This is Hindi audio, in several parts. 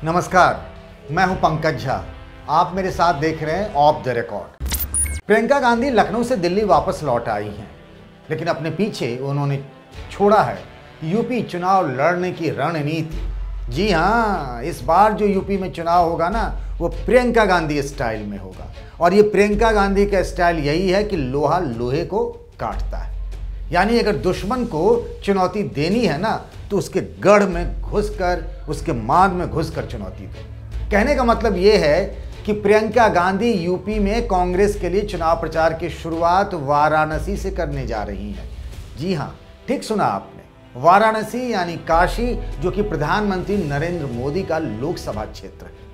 नमस्कार, मैं हूं पंकज झा। आप मेरे साथ देख रहे हैं of the record. Priyanka Gandhi Lucknow से दिल्ली वापस लौट आई हैं, लेकिन अपने पीछे उन्होंने छोड़ा है यूपी चुनाव लड़ने की रणनीति। जी हाँ, इस बार जो यूपी में चुनाव होगा ना, वो प्रियंका गांधी स्टाइल में होगा। और ये प्रियंका गांधी का स्टाइल यही है कि लोहा लोहे को काटता है। यानी अगर दुश्मन को चुनौती देनी है ना, तो उसके गढ़ में घुसकर, उसके मांद में घुसकर चुनौती दो। कहने का मतलब ये है कि प्रियंका गांधी यूपी में कांग्रेस के लिए चुनाव प्रचार की शुरुआत वाराणसी से करने जा रही हैं। जी हाँ, ठीक सुना आपने, वाराणसी यानी काशी, जो कि प्रधानमंत्री नरेंद्र मोदी का लोकसभा क्षेत्र है।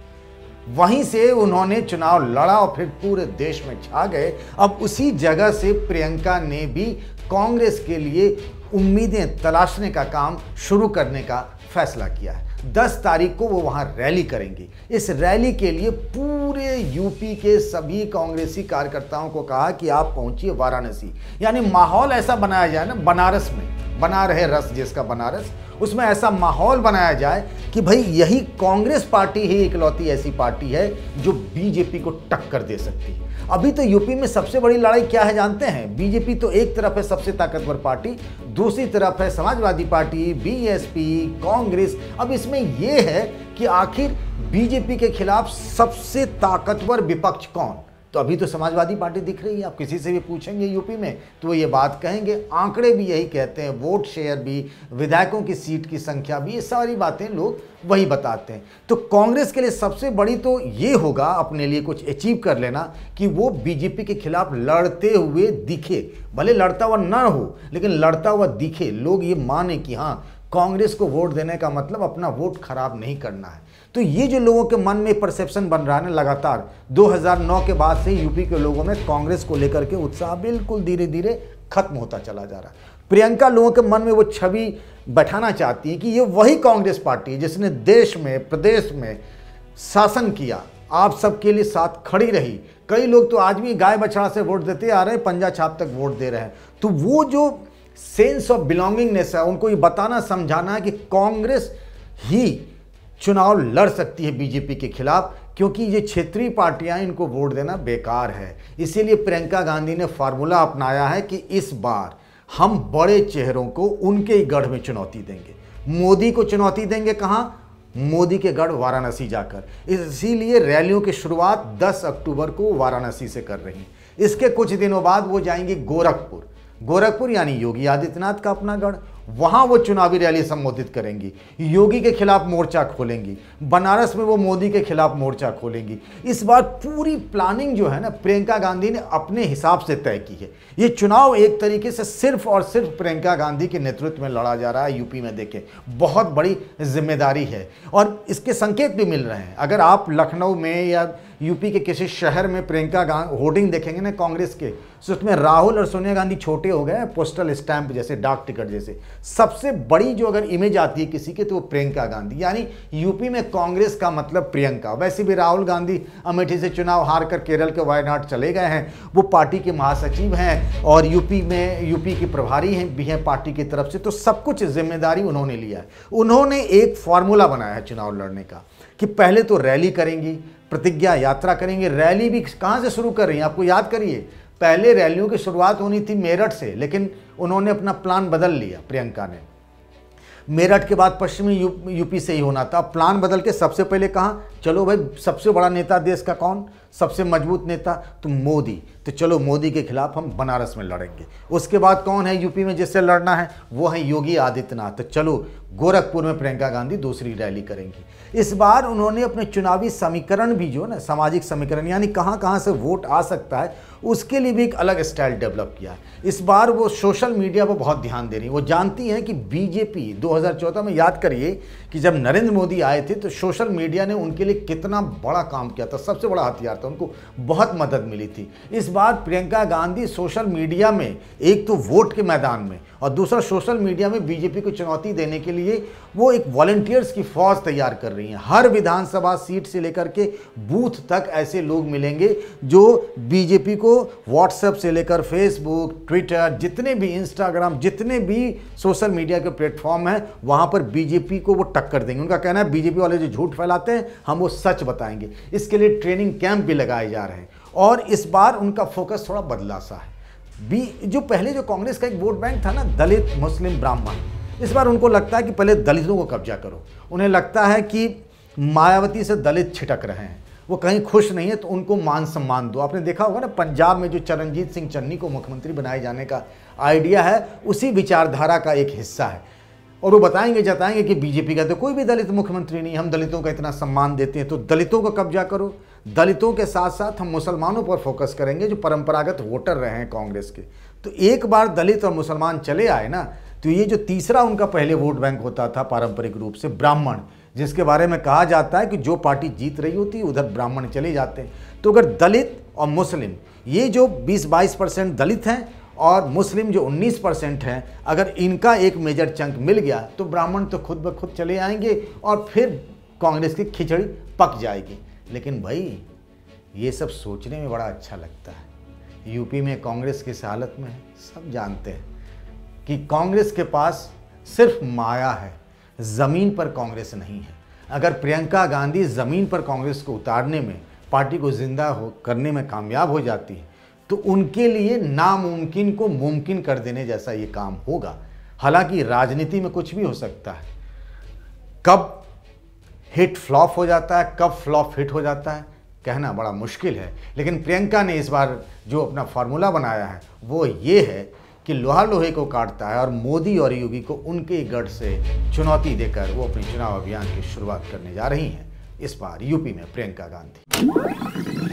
वहीं से उन्होंने चुनाव लड़ा और फिर पूरे देश में छा गए। अब उसी जगह से प्रियंका ने भी कांग्रेस के लिए उम्मीदें तलाशने का काम शुरू करने का फैसला किया है। 10 तारीख को वो वहां रैली करेंगी। इस रैली के लिए पूरे यूपी के सभी कांग्रेसी कार्यकर्ताओं को कहा कि आप पहुंचिए वाराणसी। यानी माहौल ऐसा बनाया जाए ना, बनारस में बना रहे रस जिसका बनारस, उसमें ऐसा माहौल बनाया जाए कि भाई यही कांग्रेस पार्टी ही इकलौती ऐसी पार्टी है जो बीजेपी को टक्कर दे सकती है। अभी तो यूपी में सबसे बड़ी लड़ाई क्या है जानते हैं? बीजेपी तो एक तरफ है सबसे ताकतवर पार्टी, दूसरी तरफ है समाजवादी पार्टी, बीएसपी, कांग्रेस। अब इसमें यह है कि आखिर बीजेपी के खिलाफ सबसे ताकतवर विपक्ष कौन? तो अभी तो समाजवादी पार्टी दिख रही है। आप किसी से भी पूछेंगे यूपी में तो वो ये बात कहेंगे। आंकड़े भी यही कहते हैं, वोट शेयर भी, विधायकों की सीट की संख्या भी, ये सारी बातें लोग वही बताते हैं। तो कांग्रेस के लिए सबसे बड़ी तो ये होगा अपने लिए कुछ अचीव कर लेना कि वो बीजेपी के खिलाफ लड़ते हुए दिखे। भले लड़ता हुआ ना हो, लेकिन लड़ता हुआ दिखे, लोग ये माने कि हाँ, कांग्रेस को वोट देने का मतलब अपना वोट खराब नहीं करना है। तो ये जो लोगों के मन में परसेप्शन बन रहा है ना, लगातार 2009 के बाद से यूपी के लोगों में कांग्रेस को लेकर के उत्साह बिल्कुल धीरे धीरे खत्म होता चला जा रहा है। प्रियंका लोगों के मन में वो छवि बैठाना चाहती है कि ये वही कांग्रेस पार्टी है जिसने देश में, प्रदेश में शासन किया, आप सबके लिए साथ खड़ी रही। कई लोग तो आज भी गाय बछड़ा से वोट देते आ रहे हैं, पंजा छाप तक वोट दे रहे हैं। तो वो जो सेंस ऑफ बिलोंगिंगनेस है, उनको ये बताना समझाना है कि कांग्रेस ही चुनाव लड़ सकती है बीजेपी के खिलाफ, क्योंकि ये क्षेत्रीय पार्टियां, इनको वोट देना बेकार है। इसीलिए प्रियंका गांधी ने फार्मूला अपनाया है कि इस बार हम बड़े चेहरों को उनके ही गढ़ में चुनौती देंगे। मोदी को चुनौती देंगे कहां? मोदी के गढ़ वाराणसी जाकर। इसीलिए रैलियों की शुरुआत 10 अक्टूबर को वाराणसी से कर रही हैं। इसके कुछ दिनों बाद वो जाएंगी गोरखपुर यानी योगी आदित्यनाथ का अपना गढ़। वहां वो चुनावी रैली संबोधित करेंगी, योगी के खिलाफ मोर्चा खोलेंगी। बनारस में वो मोदी के खिलाफ मोर्चा खोलेंगी। इस बार पूरी प्लानिंग जो है ना, प्रियंका गांधी ने अपने हिसाब से तय की है। ये चुनाव एक तरीके से सिर्फ और सिर्फ प्रियंका गांधी के नेतृत्व में लड़ा जा रहा है यूपी में। देखें, बहुत बड़ी जिम्मेदारी है और इसके संकेत भी मिल रहे हैं। अगर आप लखनऊ में या यूपी के किसी शहर में प्रियंका गांधी होर्डिंग देखेंगे ना कांग्रेस के, तो उसमें राहुल और सोनिया गांधी छोटे हो गए, पोस्टल स्टैंप जैसे, डाक टिकट जैसे। सबसे बड़ी जो अगर इमेज आती है किसी की, तो वो प्रियंका गांधी। यानी यूपी में कांग्रेस का मतलब प्रियंका। वैसे भी राहुल गांधी अमेठी से चुनाव हार कर केरल के वायनाड चले गए हैं। वो पार्टी के महासचिव हैं और यूपी की प्रभारी हैं भी हैं पार्टी की तरफ से। तो सब कुछ जिम्मेदारी उन्होंने लिया है। उन्होंने एक फॉर्मूला बनाया है चुनाव लड़ने का कि पहले तो रैली करेंगी, प्रतिज्ञा यात्रा करेंगे। रैली भी कहाँ से शुरू कर रही हैं? आपको याद करिए, पहले रैलियों की शुरुआत होनी थी मेरठ से, लेकिन उन्होंने अपना प्लान बदल लिया प्रियंका ने। मेरठ के बाद पश्चिमी यूपी से ही होना था। प्लान बदल के सबसे पहले कहा, चलो भाई, सबसे बड़ा नेता देश का कौन? सबसे मजबूत नेता तो मोदी। तो चलो मोदी के खिलाफ हम बनारस में लड़ेंगे। उसके बाद कौन है यूपी में जिससे लड़ना है? वो है योगी आदित्यनाथ। तो चलो गोरखपुर में प्रियंका गांधी दूसरी रैली करेंगी। इस बार उन्होंने अपने चुनावी समीकरण भी जो है ना, सामाजिक समीकरण, यानी कहाँ कहाँ से वोट आ सकता है, उसके लिए भी एक अलग स्टाइल डेवलप किया है। इस बार वो सोशल मीडिया पर बहुत ध्यान दे रही है। वो जानती हैं कि बीजेपी 2014 में, याद करिए कि जब नरेंद्र मोदी आए थे तो सोशल मीडिया ने उनके लिए लिए कितना बड़ा काम किया था, सबसे बड़ा हथियार था, उनको बहुत मदद मिली थी। इस बार प्रियंका गांधी सोशल मीडिया में, एक तो वोट के मैदान में और दूसरा सोशल मीडिया में बीजेपी को चुनौती देने के लिए वो एक वॉलंटियर्स की फौज तैयार कर रही हैं। हर विधानसभा सीट से लेकर के बूथ तक ऐसे लोग मिलेंगे जो बीजेपी को व्हाट्सएप से लेकर फेसबुक, ट्विटर, जितने भी इंस्टाग्राम, जितने भी सोशल मीडिया के प्लेटफॉर्म हैं, वहां पर बीजेपी को वो टक्कर देंगे। उनका कहना है बीजेपी वाले जो झूठ फैलाते हैं हम वो सच बताएंगे। इसके लिए ट्रेनिंग कैंप भी लगाए जा रहे हैं और इस बार उनका फोकस थोड़ा बदला सा है। जो पहले जो कांग्रेस का एक वोट बैंक था ना, दलित, मुस्लिम, ब्राह्मण, इस बार उनको लगता है कि पहले दलितों को कब्जा करो। उन्हें लगता है कि मायावती से दलित छिटक रहे हैं, वो कहीं खुश नहीं है, तो उनको मान सम्मान दो। आपने देखा होगा ना, पंजाब में जो चरणजीत सिंह चन्नी को मुख्यमंत्री बनाए जाने का आइडिया है, उसी विचारधारा का एक हिस्सा है। और वो बताएंगे, जताएंगे कि बीजेपी का तो कोई भी दलित मुख्यमंत्री नहीं, हम दलितों का इतना सम्मान देते हैं, तो दलितों को कब्जा करो। दलितों के साथ साथ हम मुसलमानों पर फोकस करेंगे जो परंपरागत वोटर रहे हैं कांग्रेस के। तो एक बार दलित और मुसलमान चले आए ना, तो ये जो तीसरा उनका पहले वोट बैंक होता था पारंपरिक रूप से, ब्राह्मण, जिसके बारे में कहा जाता है कि जो पार्टी जीत रही होती है उधर ब्राह्मण चले जाते हैं। तो अगर दलित और मुस्लिम, ये जो 20-22% दलित हैं और मुस्लिम जो 19% हैं, अगर इनका एक मेजर चंक मिल गया तो ब्राह्मण तो खुद ब खुद चले आएंगे और फिर कांग्रेस की खिचड़ी पक जाएगी। लेकिन भाई ये सब सोचने में बड़ा अच्छा लगता है। यूपी में कांग्रेस किस हालत में है सब जानते हैं कि कांग्रेस के पास सिर्फ माया है, ज़मीन पर कांग्रेस नहीं है। अगर प्रियंका गांधी ज़मीन पर कांग्रेस को उतारने में, पार्टी को जिंदा करने में कामयाब हो जाती है तो उनके लिए नामुमकिन को मुमकिन कर देने जैसा ये काम होगा। हालांकि राजनीति में कुछ भी हो सकता है, कब हिट फ्लॉप हो जाता है, कब फ्लॉप हिट हो जाता है, कहना बड़ा मुश्किल है। लेकिन प्रियंका ने इस बार जो अपना फार्मूला बनाया है वो ये है कि लोहा लोहे को काटता है और मोदी और योगी को उनके गढ़ से चुनौती देकर वो अपने चुनाव अभियान की शुरुआत करने जा रही हैं इस बार यूपी में प्रियंका गांधी।